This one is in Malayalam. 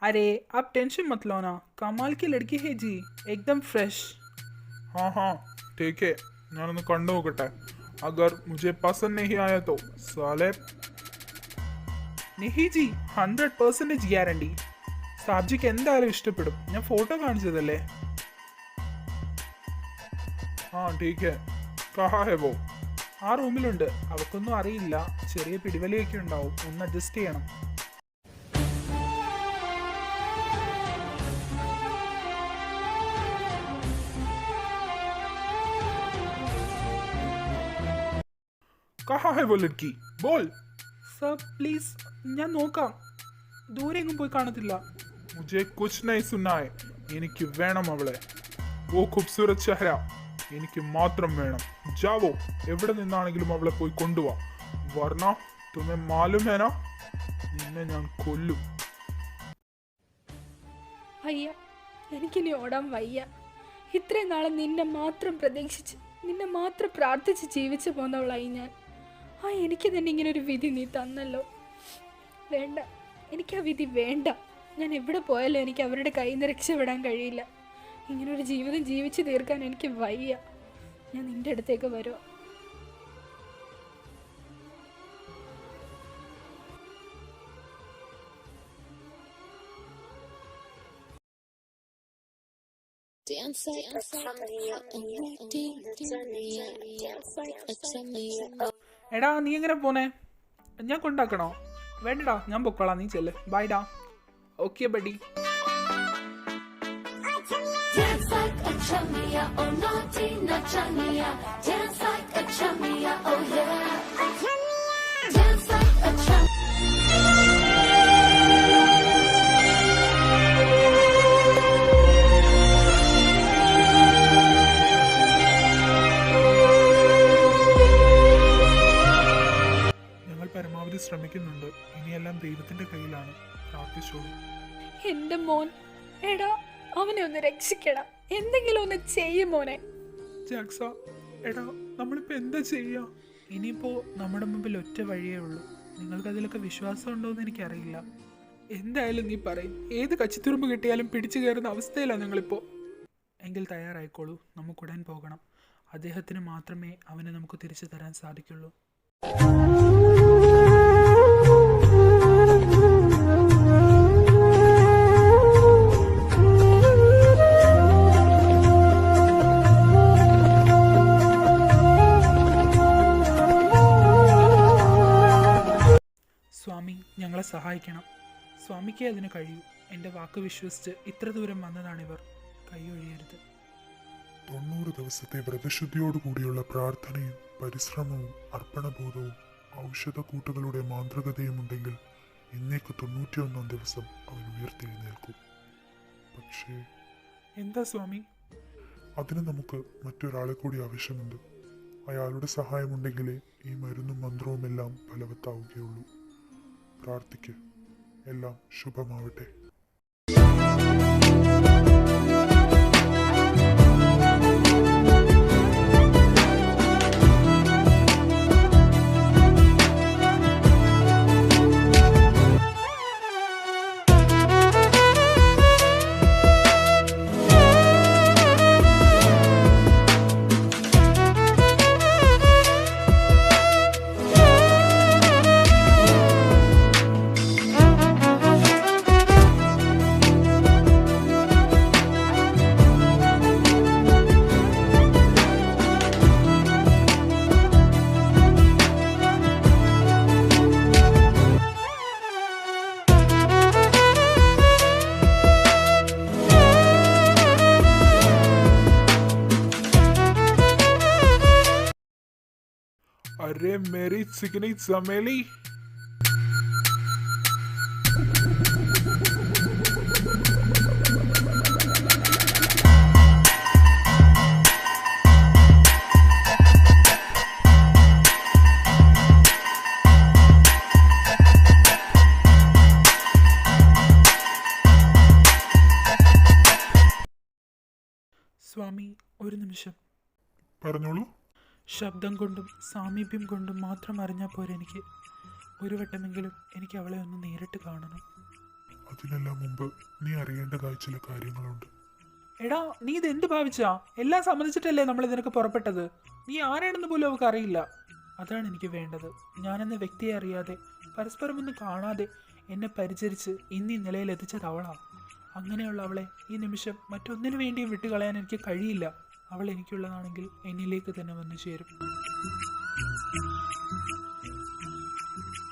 अरे आप टेंशन मत लो ना, कमाल की लड़की है जी, एकदम फ्रेश। हाँ हाँ ठीक है, ഞാനൊന്ന് കണ്ടു നോക്കട്ടെ. അഗർ മുझे പസന്ദ് नहीं आया तो साले. नहीं जी, 100% ഗ്യാരണ്ടി. സാബ്ജിക്ക് എന്തായാലും ഇഷ്ടപ്പെടും, ഞാൻ ഫോട്ടോ കാണിച്ചതല്ലേ. हाँ ठीक है, कहाँ है वो? ആ റൂമിലുണ്ട്. അവക്കൊന്നും അറിയില്ല, ചെറിയ പിടിവലിയൊക്കെ ഉണ്ടാവും, ഒന്ന് അഡ്ജസ്റ്റ് ചെയ്യണം. कहाँ है वो लड़की? बोल. സർ പ്ലീസ്, ഞാൻ നോക്കാം. ദൂരെ എങ്ങും പോയി കാണത്തില്ല. मुझे कुछ नहीं सुनना है. എനിക്ക് വേണം അവളെ. वो खूबसूरत चेहरा എനിക്ക് മാത്രം വേണം. जाओ, എവിടെ നിന്നാണെങ്കിലും അവളെ പോയി കൊണ്ടുവാ. വർണ तुम्हें मालूम है ना, നിന്നെ ഞാൻ കൊല്ലും. വയ്യ, എനിക്കിനി ഓടാൻ വയ്യ. ഇത്രയും നാളെ നിന്നെ മാത്രം പ്രതീക്ഷിച്ച്, നിന്നെ മാത്രം പ്രാർത്ഥിച്ച് ജീവിച്ചു പോന്നവളായി ഞാൻ. എനിക്ക് തന്നെ ഇങ്ങനെ ഒരു വിധി നീ തന്നല്ലോ. വേണ്ട, എനിക്ക് ആ വിധി വേണ്ട. ഞാൻ എവിടെ പോയാലും എനിക്ക് അവരുടെ കയ്യിൽ നിന്ന് രക്ഷപ്പെടാൻ കഴിയില്ല. ഇങ്ങനൊരു ജീവിതം ജീവിച്ചു തീർക്കാൻ എനിക്ക് വയ്യ. ഞാൻ നിൻ്റെ അടുത്തേക്ക് വരുമോ? എടാ നീ എങ്ങനെ പോന്നെ? ഞാൻ കൊണ്ടാക്കണോ? വേണ്ടടാ, ഞാൻ പൊക്കോളാം, നീ ചെല്ല്. ബൈഡാ. Okay buddy. Dance like a chumia, oh naughty, not chumia. Dance like a chumia, oh yeah. A chumia. Dance like a chumia. ഞങ്ങൾ പരമാവധി ശ്രമിക്കുന്നുണ്ട്. ഇനിയെല്ലാം ദൈവത്തിന്റെ കയ്യിലാണ്. പ്രാർത്ഥിച്ചോളൂ. എൻ്റെ മോൻ, എടാ അവനെ ഒന്ന് രക്ഷിക്കണം. എന്തെങ്കിലും ഒന്ന് ചെയ്യും മോനെ. ജാക്സ, എടാ നമ്മളിപ്പോ എന്താ ചെയ്യാ? ഇനിയിപ്പോ നമ്മുടെ മുമ്പിൽ ഒറ്റ വഴിയേ ഉള്ളൂ. നിങ്ങൾക്ക് അതിലൊക്കെ വിശ്വാസം ഉണ്ടോയെന്ന് എനിക്കറിയില്ല. എന്തായാലും നീ പറയും, ഏത് കച്ചിത്തുരുമ്പ് കിട്ടിയാലും പിടിച്ചു കയറുന്ന അവസ്ഥയിലാണ് ഞങ്ങളിപ്പോൾ. എങ്കിൽ തയ്യാറായിക്കോളൂ, നമുക്കുടൻ പോകണം. അദ്ദേഹത്തിന് മാത്രമേ അവനെ നമുക്ക് തിരിച്ചു തരാൻ സാധിക്കുള്ളൂ. സ്വാമി, ഞങ്ങളെ സഹായിക്കണം. സ്വാമിക്കേ അതിന് കഴിയൂ. എൻ്റെ വാക്ക് വിശ്വസിച്ച് ഇത്ര ദൂരം വന്നതാണിവർ. കൈയൊഴിയരുത്. 90 ദിവസത്തെ വ്രതശുദ്ധിയോടുകൂടിയുള്ള പ്രാർത്ഥനയും പരിശ്രമവും അർപ്പണബോധവും ഔഷധക്കൂട്ടുകളുടെ മാന്ത്രികതയും ഉണ്ടെങ്കിൽ ഇന്നേക്ക് 91 ദിവസം അവൻ ഉയർത്തെഴുന്നേൽക്കും. പക്ഷേ എന്താ സ്വാമി? അതിന് നമുക്ക് മറ്റൊരാളെ കൂടി ആവശ്യമുണ്ട്. അയാളുടെ സഹായമുണ്ടെങ്കിലേ ഈ മരുന്നും മന്ത്രവുമെല്ലാം ഫലവത്താവുകയുള്ളൂ. പ്രാർത്ഥിക്ക്, എല്ലാം ശുഭമാവട്ടെ. अरे मेरी चिकनी चमेली. സ്വാമി, ഒരു നിമിഷം. പറഞ്ഞോളൂ. ശബ്ദം കൊണ്ടും സാമീപ്യം കൊണ്ടും മാത്രം അറിഞ്ഞാൽ പോരെ എനിക്ക്. ഒരു വട്ടമെങ്കിലും എനിക്ക് അവളെ ഒന്ന് നേരിട്ട് കാണണം. അത് അതിനെല്ലാം മുമ്പ് നീ അറിയേണ്ടതായ ചില കാര്യങ്ങളുണ്ട്. എടാ നീ ഇത് എന്ത് ഭാവിച്ചാ? എല്ലാം സമ്മതിച്ചിട്ടല്ലേ നമ്മൾ ഇതിനൊക്കെ പുറപ്പെട്ടത്. നീ ആരാണെന്ന് പോലും അവൾക്ക് അറിയില്ല. അതാണ് എനിക്ക് വേണ്ടത്. ഞാനെന്ന വ്യക്തിയെ അറിയാതെ പരസ്പരം ഒന്നും കാണാതെ എന്നെ പരിചരിച്ച് ഇന്നീ നിലയിൽ എത്തിച്ചത് അവളാണ്. അങ്ങനെയുള്ള അവളെ ഈ നിമിഷം മറ്റൊന്നിനു വേണ്ടിയും വിട്ടുകളയാൻ എനിക്ക് കഴിയില്ല. അവൾ എനിക്കുള്ളതാണെങ്കിൽ എന്നിലേക്ക് തന്നെ വന്നു ചേരും.